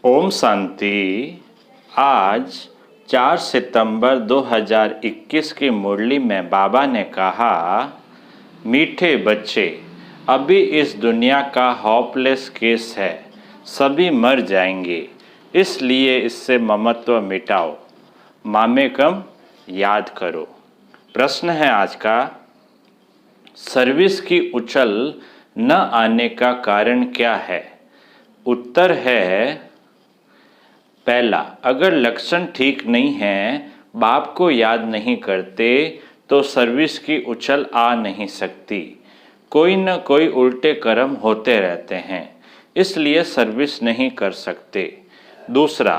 ओम शांति। आज 4 सितंबर 2021 की मुरली में बाबा ने कहा, मीठे बच्चे, अभी इस दुनिया का होपलेस केस है, सभी मर जाएंगे, इसलिए इससे ममत्व मिटाओ, मामेकम याद करो। प्रश्न है आज का, सर्विस की उछल न आने का कारण क्या है? उत्तर है, पहला, अगर लक्षण ठीक नहीं है, बाप को याद नहीं करते, तो सर्विस की उछल आ नहीं सकती। कोई न कोई उल्टे कर्म होते रहते हैं, इसलिए सर्विस नहीं कर सकते। दूसरा,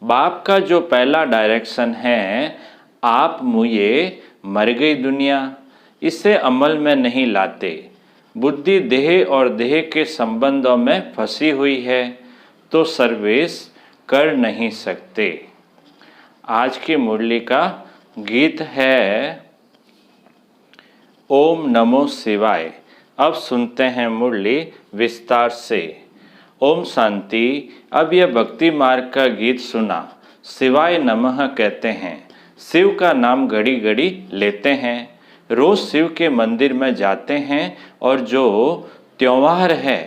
बाप का जो पहला डायरेक्शन है, आप मुझे मर गई दुनिया, इसे अमल में नहीं लाते। बुद्धि देह और देह के संबंधों में फंसी हुई है, तो सर्विस कर नहीं सकते। आज की मुरली का गीत है ओम नमो शिवाय। अब सुनते हैं मुरली विस्तार से। ओम शांति। अब यह भक्ति मार्ग का गीत सुना। शिवाय नमः कहते हैं, शिव का नाम घड़ी घड़ी लेते हैं, रोज शिव के मंदिर में जाते हैं और जो त्योहार है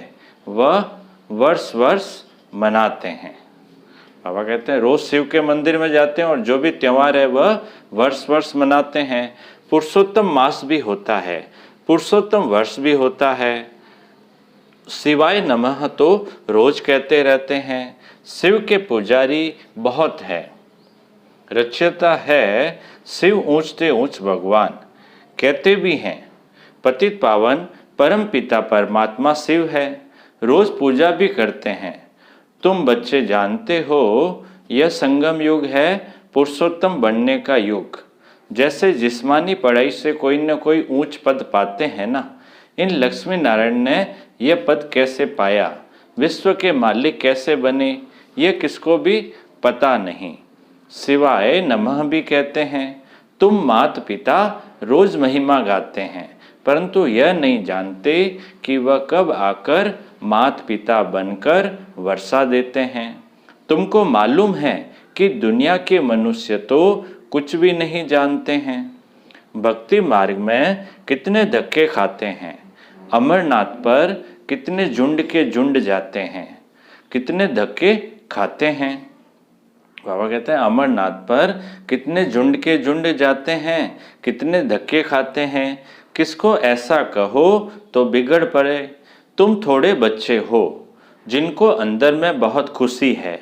वह वर्ष वर्ष मनाते हैं। बाबा कहते हैं रोज शिव के मंदिर में जाते हैं और जो भी त्यौहार है वह वर्ष वर्ष मनाते हैं। पुरुषोत्तम मास भी होता है, पुरुषोत्तम वर्ष भी होता है। शिवाय नमः तो रोज कहते रहते हैं। शिव के पुजारी बहुत है, रचयिता है शिव ऊंचते ऊंच भगवान, कहते भी हैं पतित पावन परम पिता परमात्मा शिव है, रोज पूजा भी करते हैं। तुम बच्चे जानते हो, यह संगम युग है, पुरुषोत्तम बनने का युग। जैसे जिस्मानी पढ़ाई से कोई न कोई ऊंच पद पाते हैं ना, इन लक्ष्मी नारायण ने यह पद कैसे पाया, विश्व के मालिक कैसे बने, यह किसको भी पता नहीं। शिवाय नमः भी कहते हैं। तुम मात पिता रोज महिमा गाते हैं, परंतु यह नहीं जानते कि वह कब आकर मात पिता बनकर वर्षा देते हैं। तुमको मालूम है कि दुनिया के मनुष्य तो कुछ भी नहीं जानते हैं। भक्ति मार्ग में कितने धक्के खाते हैं, अमरनाथ पर कितने झुंड के झुंड जाते हैं, कितने धक्के खाते हैं। बाबा कहते हैं अमरनाथ पर कितने झुंड के झुंड जाते हैं, कितने धक्के खाते हैं। किसको ऐसा कहो तो बिगड़ पड़े। तुम थोड़े बच्चे हो जिनको अंदर में बहुत खुशी है,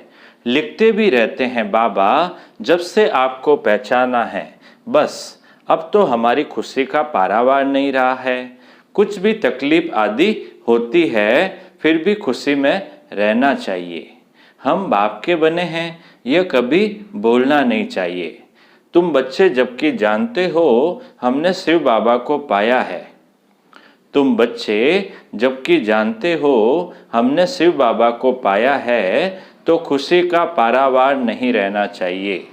लिखते भी रहते हैं बाबा, जब से आपको पहचाना है बस अब तो हमारी खुशी का पारावार नहीं रहा है। कुछ भी तकलीफ आदि होती है फिर भी खुशी में रहना चाहिए। हम बाप के बने हैं, यह कभी बोलना नहीं चाहिए। तुम बच्चे जबकि जानते हो हमने शिव बाबा को पाया है, तुम बच्चे जबकि जानते हो हमने शिव बाबा को पाया है, तो खुशी का पारावार नहीं रहना चाहिए।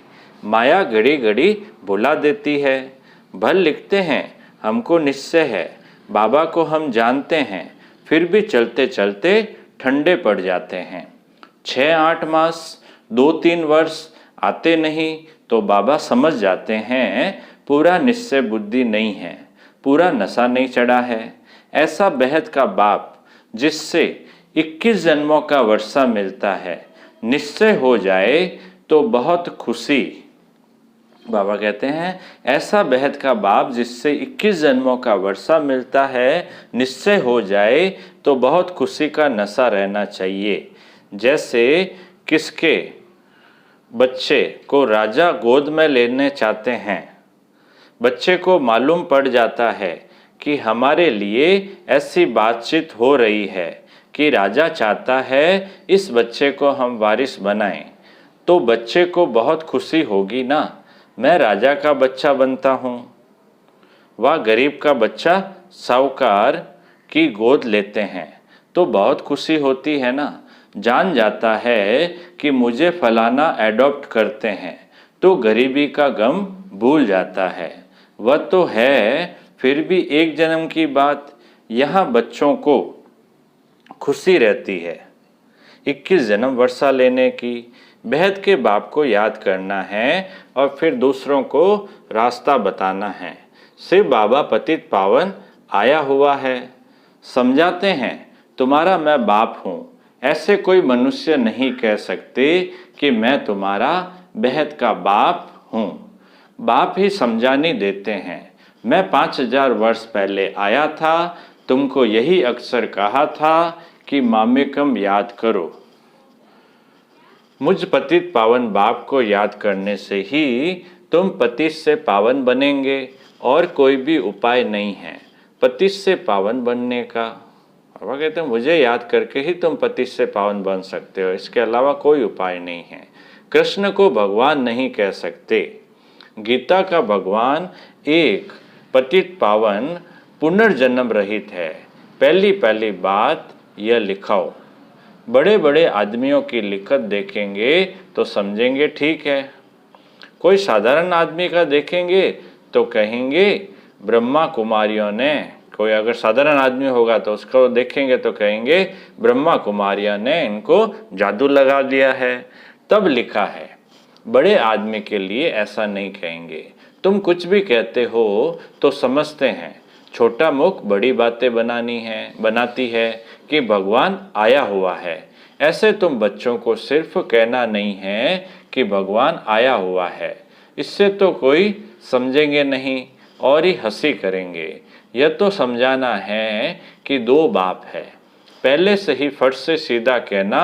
माया घड़ी घड़ी भुला देती है। भल लिखते हैं हमको निश्चय है, बाबा को हम जानते हैं, फिर भी चलते चलते ठंडे पड़ जाते हैं। 6-8 मास 2-3 वर्ष आते नहीं तो बाबा समझ जाते हैं पूरा निश्चय बुद्धि नहीं है, पूरा नशा नहीं चढ़ा है। ऐसा बेहद का बाप जिससे 21 जन्मों का वर्षा मिलता है, निश्चय हो जाए तो बहुत खुशी। बाबा कहते हैं ऐसा बेहद का बाप जिससे 21 जन्मों का वर्षा मिलता है, निश्चय हो जाए तो बहुत खुशी का नशा रहना चाहिए। जैसे किसके बच्चे को राजा गोद में लेने चाहते हैं, बच्चे को मालूम पड़ जाता है कि हमारे लिए ऐसी बातचीत हो रही है कि राजा चाहता है इस बच्चे को हम वारिस बनाएं, तो बच्चे को बहुत खुशी होगी ना, मैं राजा का बच्चा बनता हूँ। वह गरीब का बच्चा साहूकार की गोद लेते हैं तो बहुत खुशी होती है ना। जान जाता है कि मुझे फलाना एडॉप्ट करते हैं तो गरीबी का गम भूल जाता है। वह तो है फिर भी एक जन्म की बात। यहाँ बच्चों को खुशी रहती है, 21 जन्म वर्षा लेने की। बेहद के बाप को याद करना है और फिर दूसरों को रास्ता बताना है। शिव बाबा पतित पावन आया हुआ है। समझाते हैं तुम्हारा मैं बाप हूँ। ऐसे कोई मनुष्य नहीं कह सकते कि मैं तुम्हारा बेहद का बाप हूँ। बाप ही समझानी देते हैं। मैं 5000 वर्ष पहले आया था, तुमको यही अक्सर कहा था कि मामेकम याद करो। मुझ पतित पावन बाप को याद करने से ही तुम पतित से पावन बनेंगे और कोई भी उपाय नहीं है पतित से पावन बनने का। बाबा कहते हैं मुझे याद करके ही तुम पतित से पावन बन सकते हो, इसके अलावा कोई उपाय नहीं है। कृष्ण को भगवान नहीं कह सकते। गीता का भगवान एक पतित पावन पुनर्जन्म रहित है। पहली बात यह लिखाओ। बड़े बड़े आदमियों की लिखत देखेंगे तो समझेंगे ठीक है। कोई साधारण आदमी का देखेंगे तो कहेंगे ब्रह्मा कुमारियों ने, कोई अगर साधारण आदमी होगा तो उसको देखेंगे तो कहेंगे ब्रह्मा कुमारियों ने इनको जादू लगा दिया है। तब लिखा है। बड़े आदमी के लिए ऐसा नहीं कहेंगे। तुम कुछ भी कहते हो तो समझते हैं छोटा मुख बड़ी बातें बनाती है कि भगवान आया हुआ है। ऐसे तुम बच्चों को सिर्फ कहना नहीं है कि भगवान आया हुआ है, इससे तो कोई समझेंगे नहीं और ही हंसी करेंगे। यह तो समझाना है कि दो बाप है। पहले से ही फट से सीधा कहना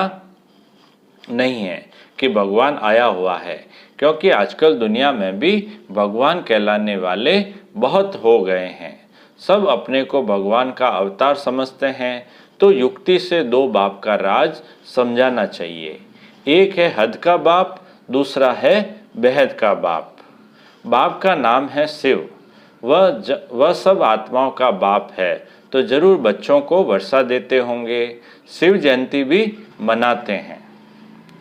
नहीं है कि भगवान आया हुआ है, क्योंकि आजकल दुनिया में भी भगवान कहलाने वाले बहुत हो गए हैं। सब अपने को भगवान का अवतार समझते हैं, तो युक्ति से दो बाप का राज समझाना चाहिए। एक है हद का बाप, दूसरा है बेहद का बाप। बाप का नाम है शिव। वह सब आत्माओं का बाप है, तो जरूर बच्चों को वर्षा देते होंगे। शिव जयंती भी मनाते हैं।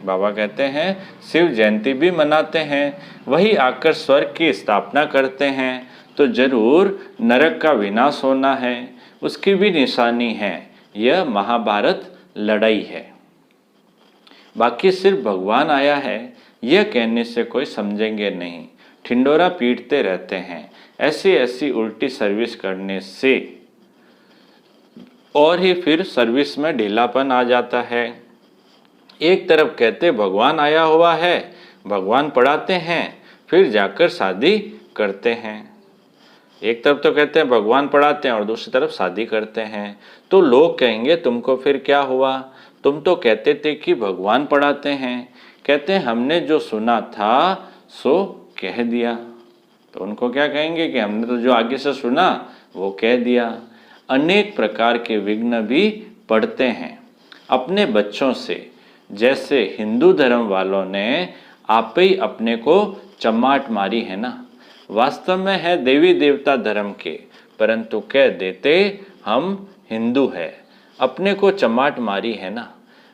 बाबा कहते हैं शिव जयंती भी मनाते हैं। वही आकर स्वर्ग की स्थापना करते हैं, तो जरूर नरक का विनाश होना है, उसकी भी निशानी है। यह महाभारत लड़ाई है। बाकी सिर्फ भगवान आया है यह कहने से कोई समझेंगे नहीं। ठिंडोरा पीटते रहते हैं। ऐसी उल्टी सर्विस करने से और ही फिर सर्विस में ढीलापन आ जाता है। एक तरफ कहते भगवान आया हुआ है, भगवान पढ़ाते हैं, फिर जाकर शादी करते हैं। एक तरफ तो कहते हैं भगवान पढ़ाते हैं और दूसरी तरफ शादी करते हैं। तो लोग कहेंगे तुमको फिर क्या हुआ, तुम तो कहते थे कि भगवान पढ़ाते हैं। कहते हैं हमने जो सुना था सो कह दिया। तो उनको क्या कहेंगे कि हमने तो जो आगे से सुना वो कह दिया। अनेक प्रकार के विघ्न भी पढ़ते हैं अपने बच्चों से। जैसे हिंदू धर्म वालों ने आप ही अपने को चमाट मारी है ना। वास्तव में है देवी देवता धर्म के, परंतु कह देते हम हिंदू है, अपने को चमाट मारी है ना।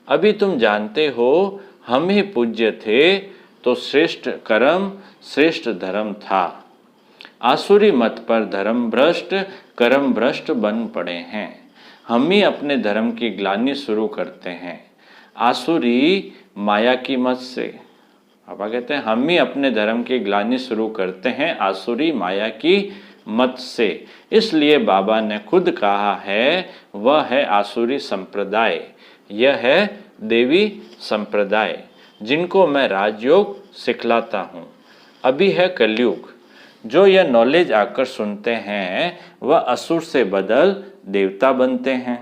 अभी तुम जानते हो हम ही पूज्य थे तो श्रेष्ठ कर्म श्रेष्ठ धर्म था। आसुरी मत पर धर्म भ्रष्ट कर्म भ्रष्ट बन पड़े हैं। हम ही अपने धर्म की ग्लानि शुरू करते हैं आसुरी माया की मत से। पापा कहते हैं हम ही अपने धर्म की ग्लानि शुरू करते हैं आसुरी माया की मत से। इसलिए बाबा ने खुद कहा है वह है आसुरी संप्रदाय, यह है देवी संप्रदाय, जिनको मैं राजयोग सिखलाता हूँ। अभी है कलयुग। जो यह नॉलेज आकर सुनते हैं वह असुर से बदल देवता बनते हैं।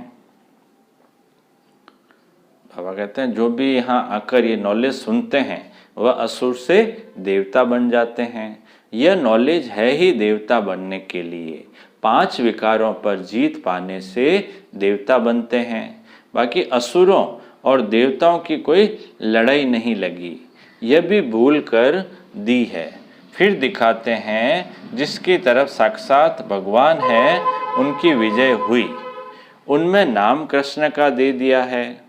बाबा कहते हैं जो भी यहाँ आकर ये नॉलेज सुनते हैं वह असुर से देवता बन जाते हैं। यह नॉलेज है ही देवता बनने के लिए। 5 विकारों पर जीत पाने से देवता बनते हैं। बाकी असुरों और देवताओं की कोई लड़ाई नहीं लगी, यह भी भूल कर दी है। फिर दिखाते हैं जिसकी तरफ साक्षात भगवान है उनकी विजय हुई, उनमें नाम कृष्ण का दे दिया है।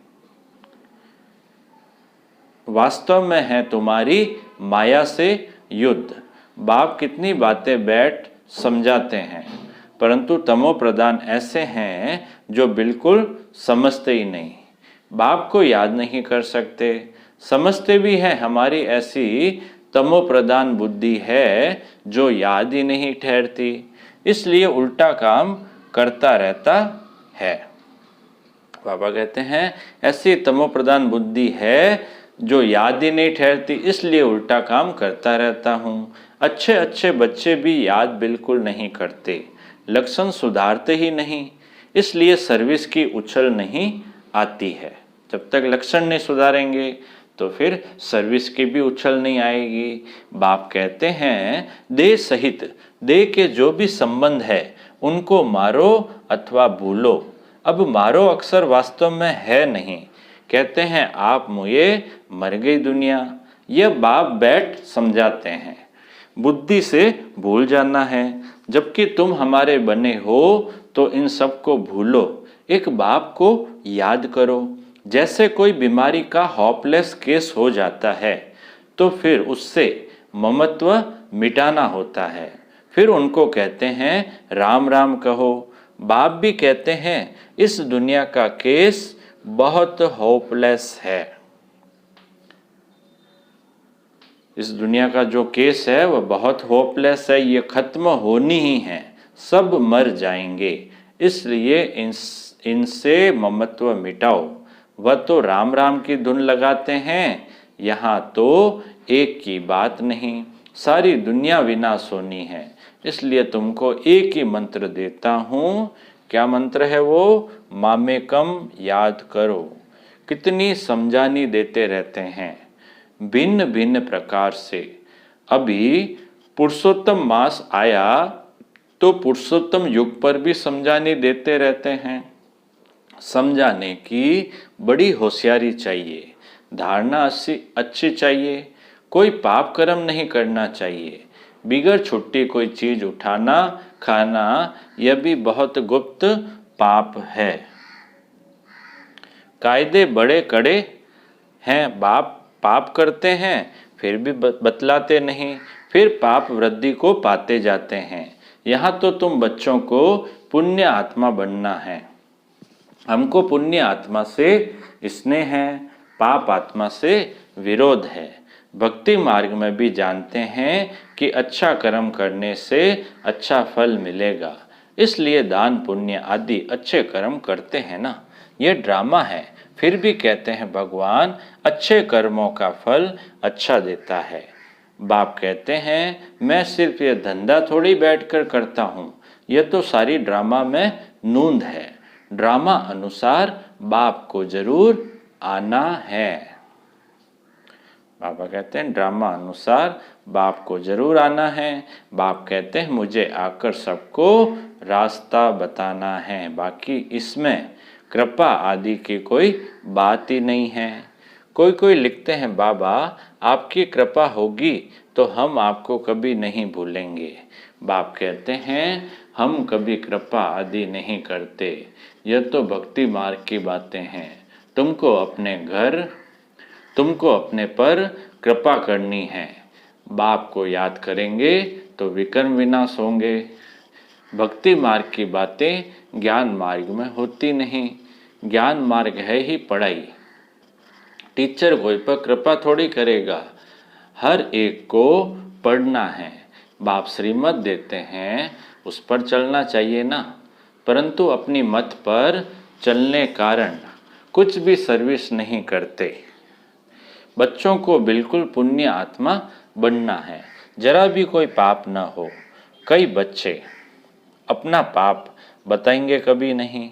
वास्तव में है तुम्हारी माया से युद्ध। बाप कितनी बातें बैठ समझाते हैं, परंतु तमो प्रधान ऐसे हैं जो बिल्कुल समझते ही नहीं। बाप को याद नहीं कर सकते। समझते भी हैं हमारी ऐसी तमो प्रधान बुद्धि है जो याद ही नहीं ठहरती, इसलिए उल्टा काम करता रहता है। बाबा कहते हैं ऐसी तमो प्रधान बुद्धि है जो याद ही नहीं ठहरती, इसलिए उल्टा काम करता रहता हूँ। अच्छे अच्छे बच्चे भी याद बिल्कुल नहीं करते, लक्षण सुधारते ही नहीं, इसलिए सर्विस की उछल नहीं आती है। जब तक लक्षण नहीं सुधारेंगे तो फिर सर्विस की भी उछल नहीं आएगी। बाप कहते हैं देह सहित देह के जो भी संबंध है उनको मारो अथवा भूलो। अब मारो अक्सर वास्तव में है नहीं। कहते हैं आप मुझे मर गई दुनिया, यह बाप बैठ समझाते हैं। बुद्धि से भूल जाना है, जबकि तुम हमारे बने हो तो इन सब को भूलो, एक बाप को याद करो। जैसे कोई बीमारी का होपलेस केस हो जाता है तो फिर उससे ममत्व मिटाना होता है, फिर उनको कहते हैं राम राम कहो। बाप भी कहते हैं इस दुनिया का केस बहुत होपलेस है। इस दुनिया का जो केस है वह बहुत होपलेस है, ये खत्म होनी ही है, सब मर जाएंगे, इसलिए इनसे ममत्व मिटाओ। वह तो राम राम की धुन लगाते हैं, यहाँ तो एक की बात नहीं, सारी दुनिया विनाश होनी है, इसलिए तुमको एक ही मंत्र देता हूँ। क्या मंत्र है वो? मामेकम याद करो। कितनी समझानी देते रहते हैं भिन्न भिन्न प्रकार से। अभी पुरुषोत्तम मास आया तो पुरुषोत्तम युग पर भी समझानी देते रहते हैं। समझाने की बड़ी होशियारी चाहिए, धारणा अच्छी चाहिए, कोई पाप कर्म नहीं करना चाहिए। बिगर छुट्टी कोई चीज उठाना खाना यह भी बहुत गुप्त पाप है। कायदे बड़े कड़े हैं, बाप पाप करते हैं फिर भी बतलाते नहीं, फिर पाप वृद्धि को पाते जाते हैं। यहाँ तो तुम बच्चों को पुण्य आत्मा बनना है, हमको पुण्य आत्मा से स्नेह है, पाप आत्मा से विरोध है। भक्ति मार्ग में भी जानते हैं कि अच्छा कर्म करने से अच्छा फल मिलेगा, इसलिए दान पुण्य आदि अच्छे कर्म करते हैं ना। ये ड्रामा है, फिर भी कहते हैं भगवान अच्छे कर्मों का फल अच्छा देता है। बाप कहते हैं मैं सिर्फ ये धंधा थोड़ी बैठकर करता हूँ, यह तो सारी ड्रामा में नूंद है। ड्रामा अनुसार बाप को जरूर आना है। बाबा कहते हैं ड्रामा अनुसार बाप को जरूर आना है। बाप कहते हैं मुझे आकर सबको रास्ता बताना है, बाकी इसमें कृपा आदि की कोई बात ही नहीं है। कोई लिखते हैं बाबा आपकी कृपा होगी तो हम आपको कभी नहीं भूलेंगे। बाप कहते हैं हम कभी कृपा आदि नहीं करते, यह तो भक्ति मार्ग की बातें हैं। तुमको अपने पर कृपा करनी है। बाप को याद करेंगे तो विकर्म विनाश होंगे। भक्ति मार्ग की बातें ज्ञान मार्ग में होती नहीं। ज्ञान मार्ग है ही पढ़ाई, टीचर कोई पर कृपा थोड़ी करेगा, हर एक को पढ़ना है। बाप श्रीमत देते हैं उस पर चलना चाहिए ना, परंतु अपनी मत पर चलने कारण कुछ भी सर्विस नहीं करते। बच्चों को बिल्कुल पुण्य आत्मा बनना है, जरा भी कोई पाप न हो। कई बच्चे अपना पाप बताएंगे कभी नहीं।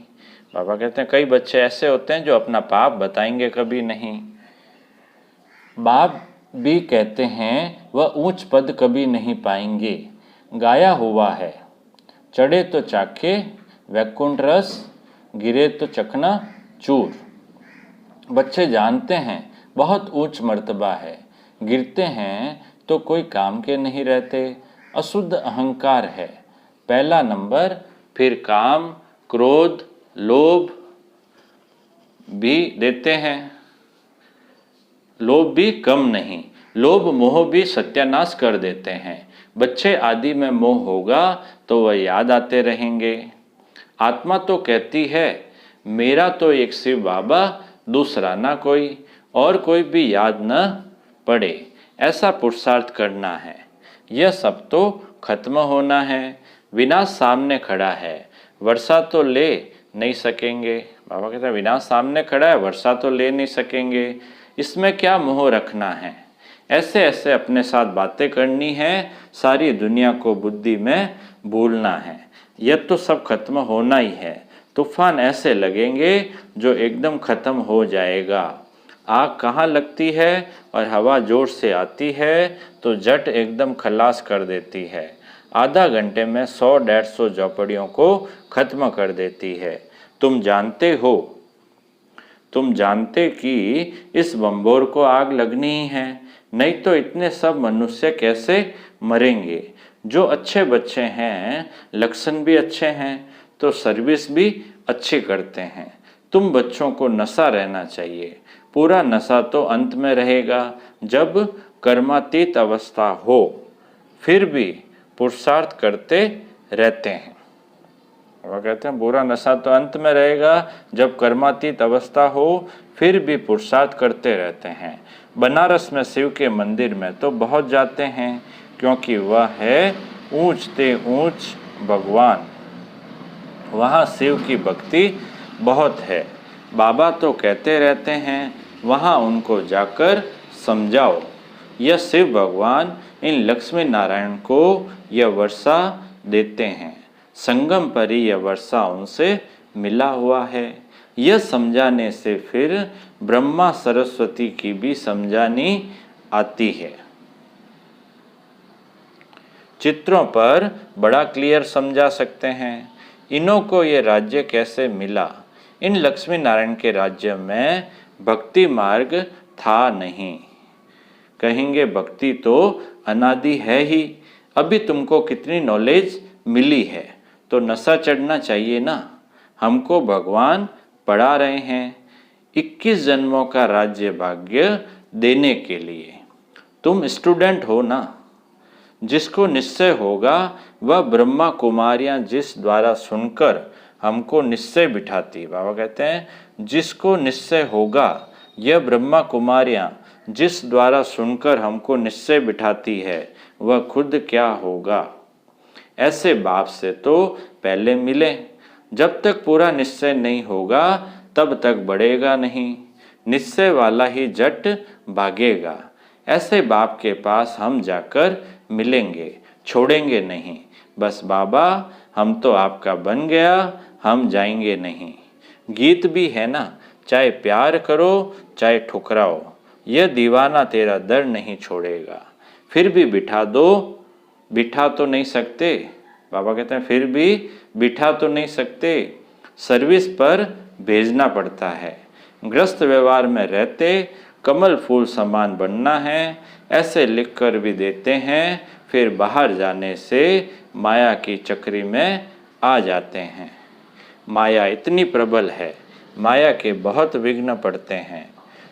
बाबा कहते हैं कई बच्चे ऐसे होते हैं जो अपना पाप बताएंगे कभी नहीं। बाप भी कहते हैं वह ऊंच पद कभी नहीं पाएंगे। गाया हुआ है चढ़े तो चाखे वैकुंठ रस, गिरे तो चखना चूर। बच्चे जानते हैं बहुत ऊंच मर्तबा है, गिरते हैं तो कोई काम के नहीं रहते। अशुद्ध अहंकार है पहला नंबर, फिर काम क्रोध लोभ भी देते हैं। लोभ भी कम नहीं, लोभ मोह भी सत्यानाश कर देते हैं। बच्चे आदि में मोह होगा तो वह याद आते रहेंगे। आत्मा तो कहती है मेरा तो एक शिव बाबा दूसरा ना कोई और कोई भी याद न पड़े, ऐसा पुरुषार्थ करना है। यह सब तो खत्म होना है। विनाश सामने खड़ा है, वर्षा तो ले नहीं सकेंगे। बाबा कहते हैं विनाश सामने खड़ा है, वर्षा तो ले नहीं सकेंगे, इसमें क्या मोह रखना है। ऐसे ऐसे अपने साथ बातें करनी है, सारी दुनिया को बुद्धि में भूलना है। यह तो सब खत्म होना ही है। तूफान ऐसे लगेंगे जो एकदम खत्म हो जाएगा। आग कहाँ लगती है और हवा जोर से आती है तो जट एकदम खलास कर देती है। आधा घंटे में 100-150 झोपड़ियों को खत्म कर देती है। तुम जानते कि इस बम्बोर को आग लगनी ही है, नहीं तो इतने सब मनुष्य कैसे मरेंगे। जो अच्छे बच्चे हैं, लक्षण भी अच्छे हैं तो सर्विस भी अच्छी करते हैं। तुम बच्चों को नशा रहना चाहिए। पूरा नशा तो अंत में रहेगा जब कर्मातीत अवस्था हो, फिर भी पुरुषार्थ करते रहते हैं। वो कहते हैं बुरा नशा तो अंत में रहेगा जब कर्मातीत अवस्था हो, फिर भी पुरुषार्थ करते रहते हैं। बनारस में शिव के मंदिर में तो बहुत जाते हैं, क्योंकि वह है ऊंच ते ऊंच भगवान। वहाँ शिव की भक्ति बहुत है। बाबा तो कहते रहते हैं वहाँ उनको जाकर समझाओ। यह शिव भगवान इन लक्ष्मी नारायण को यह वर्षा देते हैं। संगम पर ही यह वर्षा उनसे मिला हुआ है। यह समझाने से फिर ब्रह्मा सरस्वती की भी समझानी आती है। चित्रों पर बड़ा क्लियर समझा सकते हैं। इन्हों को ये राज्य कैसे मिला। इन लक्ष्मी नारायण के राज्य में भक्ति मार्ग था नहीं। कहेंगे भक्ति तो अनादि है ही, अभी तुमको कितनी नॉलेज मिली है तो नशा चढ़ना चाहिए ना। हमको भगवान पढ़ा रहे हैं 21 जन्मों का राज्य भाग्य देने के लिए। तुम स्टूडेंट हो ना। जिसको निश्चय होगा वह ब्रह्मा कुमारियां जिस द्वारा सुनकर हमको निश्चय बिठाती। बाबा कहते हैं जिसको निश्चय होगा, यह ब्रह्मा कुमारियां जिस द्वारा सुनकर हमको निश्चय बिठाती है, वह खुद क्या होगा। ऐसे बाप से तो पहले मिले। जब तक पूरा निश्चय नहीं होगा तब तक बढ़ेगा नहीं। निश्चय वाला ही जट भागेगा। ऐसे बाप के पास हम जाकर मिलेंगे, छोड़ेंगे नहीं। बस बाबा हम तो आपका बन गया, हम जाएंगे नहीं। गीत भी है ना, चाहे प्यार करो चाहे ठुकराओ, यह दीवाना तेरा दर नहीं छोड़ेगा। फिर भी बिठा दो, बिठा तो नहीं सकते। बाबा कहते हैं फिर भी बिठा तो नहीं सकते, सर्विस पर भेजना पड़ता है। ग्रस्त व्यवहार में रहते कमल फूल समान बनना है, ऐसे लिख कर भी देते हैं। फिर बाहर जाने से माया की चक्री में आ जाते हैं। माया इतनी प्रबल है, माया के बहुत विघ्न पड़ते हैं।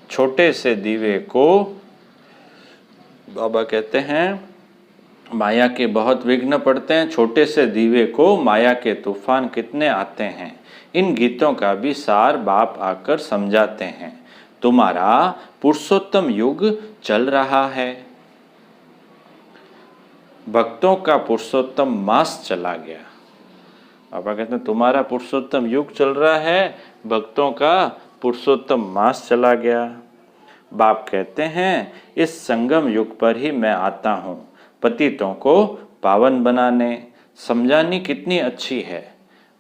छोटे से दीवे को बाबा कहते हैं माया के बहुत विघ्न पड़ते हैं। छोटे से दीवे को माया के तूफान कितने आते हैं। इन गीतों का भी सार बाप आकर समझाते हैं। तुम्हारा पुरुषोत्तम युग चल रहा है। भक्तों का पुरुषोत्तम मास चला गया। बाबा कहते हैं तुम्हारा पुरुषोत्तम युग चल रहा है, भक्तों का पुरुषोत्तम मास चला गया। बाप कहते हैं इस संगम युग पर ही मैं आता हूँ, पतितों को पावन बनाने। समझानी कितनी अच्छी है।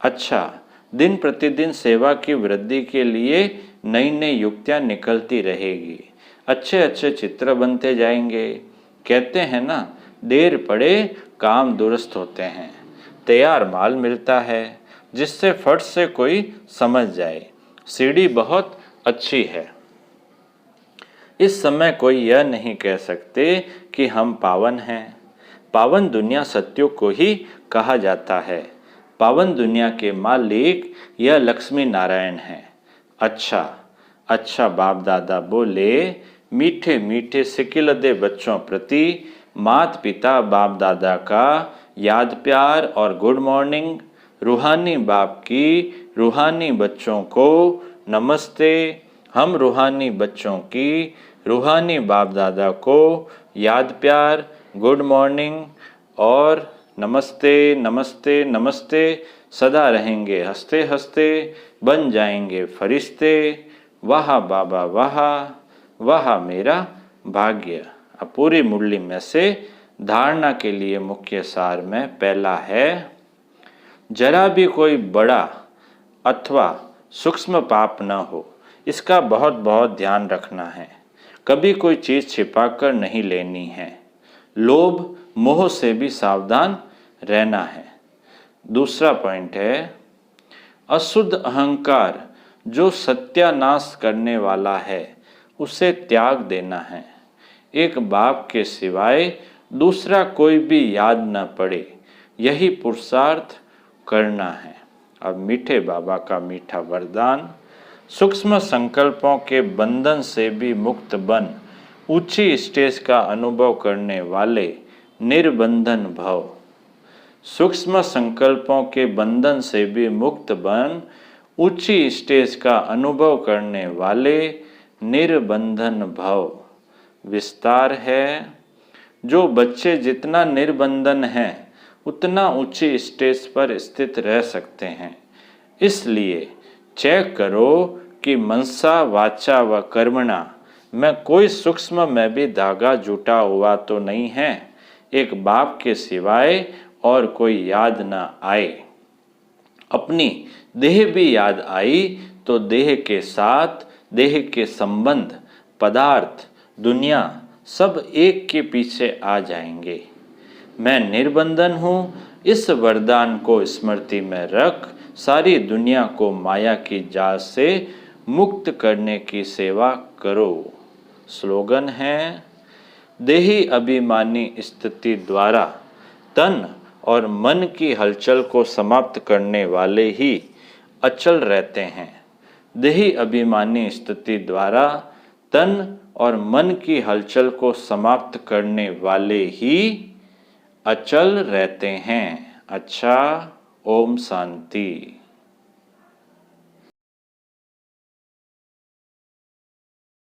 अच्छा, दिन प्रतिदिन सेवा की वृद्धि के लिए नई नई युक्तियाँ निकलती रहेगी। अच्छे अच्छे चित्र बनते जाएंगे। कहते हैं ना, देर पड़े काम दुरुस्त होते हैं। तैयार माल मिलता है जिससे फट से कोई समझ जाए सीढ़ी बहुत अच्छी है। इस समय कोई यह नहीं कह सकते कि हम पावन हैं। पावन दुनिया सत्यों को ही कहा जाता है। पावन दुनिया के मालिक यह लक्ष्मी नारायण हैं। अच्छा अच्छा, बाप दादा बोले मीठे मीठे सिकिलदे बच्चों प्रति माता पिता बाप दादा का याद प्यार और गुड मॉर्निंग। रूहानी बाप की रूहानी बच्चों को नमस्ते। हम रूहानी बच्चों की रूहानी बाप दादा को याद प्यार, गुड मॉर्निंग और नमस्ते नमस्ते नमस्ते सदा रहेंगे हंसते हंसते, बन जाएंगे फरिश्ते, वाह बाबा वाह, वाह मेरा भाग्य। अब पूरी मुरली में से धारणा के लिए मुख्य सार में पहला है, जरा भी कोई बड़ा अथवा सूक्ष्म पाप न हो, इसका बहुत बहुत ध्यान रखना है। कभी कोई चीज़ छिपाकर नहीं लेनी है। लोभ मोह से भी सावधान रहना है। दूसरा पॉइंट है, अशुद्ध अहंकार जो सत्यानाश करने वाला है उसे त्याग देना है। एक बाप के सिवाय दूसरा कोई भी याद न पड़े, यही पुरुषार्थ करना है। अब मीठे बाबा का मीठा वरदान, सूक्ष्म संकल्पों के बंधन से भी मुक्त बन, ऊंची स्टेज का अनुभव करने वाले निर्बंधन भव। सूक्ष्म संकल्पों के बंधन से भी मुक्त बन, ऊंची स्टेज का अनुभव करने वाले निर्बंधन भव। विस्तार है, जो बच्चे जितना निर्बंधन हैं उतना ऊंची स्टेज पर स्थित रह सकते हैं। इसलिए चेक करो कि मनसा वाचा व कर्मणा में कोई सूक्ष्म में भी धागा जुटा हुआ तो नहीं है। एक बाप के सिवाय और कोई याद न आए। अपनी देह भी याद आई तो देह के साथ देह के संबंध, पदार्थ, दुनिया सब एक के पीछे आ जाएंगे। मैं निर्बंधन हूँ, इस वरदान को स्मृति में रख सारी दुनिया को माया की जाल से मुक्त करने की सेवा करो। स्लोगन है, देही अभिमानी स्थिति द्वारा तन और मन की हलचल को समाप्त करने वाले ही अचल रहते हैं। देही अभिमानी स्थिति द्वारा तन और मन की हलचल को समाप्त करने वाले ही अचल रहते हैं। अच्छा, ओम शांति।